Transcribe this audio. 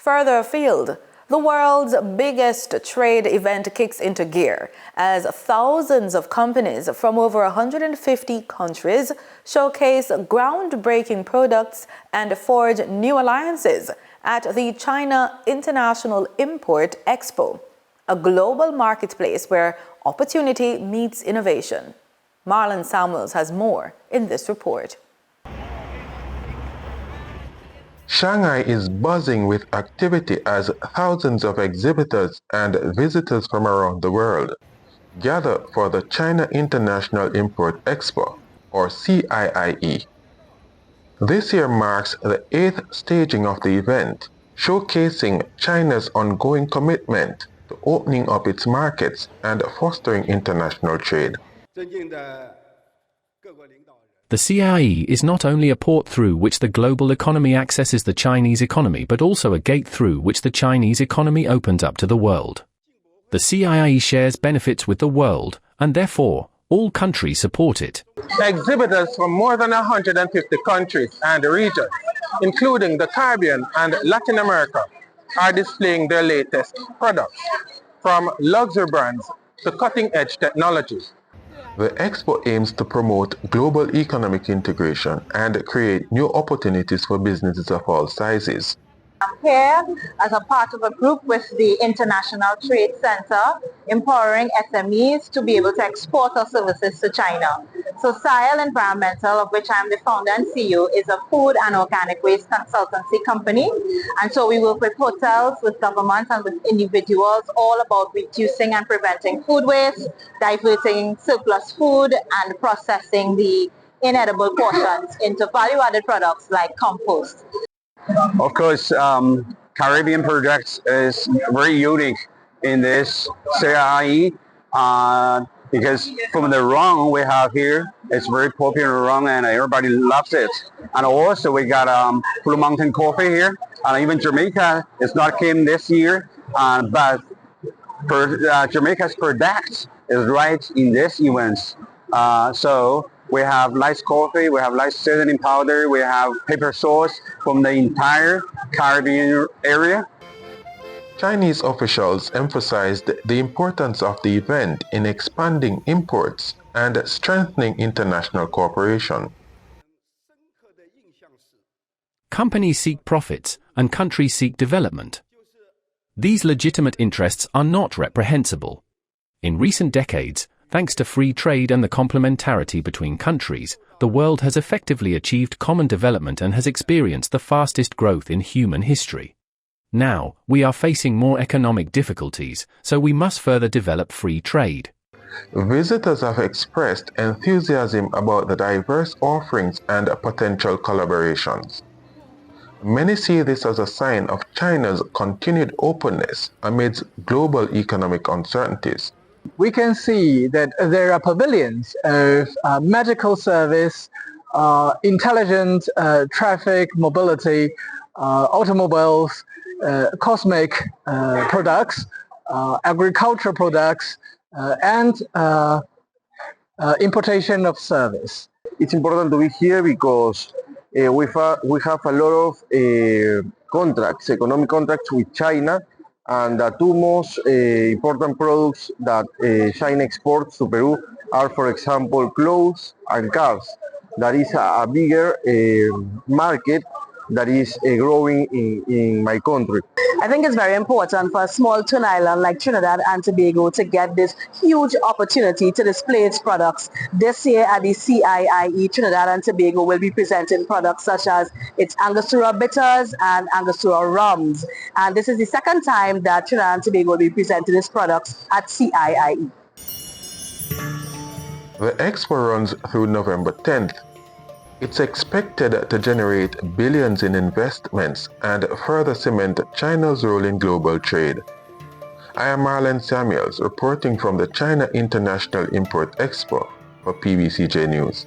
Further afield, the world's biggest trade event kicks into gear as thousands of companies from over 150 countries showcase groundbreaking products and forge new alliances at the China International Import Expo, a global marketplace where opportunity meets innovation. Marlon Samuels has more in this report. Shanghai is buzzing with activity as thousands of exhibitors and visitors from around the world gather for the China International Import Expo, or CIIE. This year marks the 8th staging of the event, showcasing China's ongoing commitment to opening up its markets and fostering international trade. The CIIE is not only a port through which the global economy accesses the Chinese economy, but also a gate through which the Chinese economy opens up to the world. The CIIE shares benefits with the world, and therefore, all countries support it. Exhibitors from more than 150 countries and regions, including the Caribbean and Latin America, are displaying their latest products, from luxury brands to cutting-edge technology. The expo aims to promote global economic integration and create new opportunities for businesses of all sizes. I'm here as a part of a group with the International Trade Center, empowering SMEs to be able to export our services to China. So CIIE Environmental, of which I'm the founder and CEO, is a food and organic waste consultancy company. And so we work with hotels, with governments, and with individuals all about reducing and preventing food waste, diverting surplus food, and processing the inedible portions into value-added products like compost. Of course, Caribbean projects is very unique in this CIIE because from the rum we have here, it's very popular rum and everybody loves it. And also we got Blue Mountain coffee here, and even Jamaica is not came this year, but Jamaica's product is right in this events. So we have nice coffee, we have nice seasoning powder, we have pepper sauce from the entire Caribbean area. Chinese officials emphasized the importance of the event in expanding imports and strengthening international cooperation. Companies seek profits and countries seek development. These legitimate interests are not reprehensible. In recent decades, thanks to free trade and the complementarity between countries, the world has effectively achieved common development and has experienced the fastest growth in human history. Now, we are facing more economic difficulties, so we must further develop free trade. Visitors have expressed enthusiasm about the diverse offerings and potential collaborations. Many see this as a sign of China's continued openness amidst global economic uncertainties. We can see that there are pavilions of medical service, intelligent traffic mobility, automobiles, cosmetic products, agricultural products, and importation of service. It's important to be here because we have a lot of contracts, economic contracts with China, and the two most important products that China exports to Peru are, for example, clothes and cars. That is a bigger market that is growing in my country. I think it's very important for a small tuna island like Trinidad and Tobago to get this huge opportunity to display its products. This year at the CIIE, Trinidad and Tobago will be presenting products such as its Angostura bitters and Angostura rums. And this is the second time that Trinidad and Tobago will be presenting its products at CIIE. The expo runs through November 10th. It's expected to generate billions in investments and further cement China's role in global trade. I am Marlon Samuels reporting from the China International Import Expo for PBCJ News.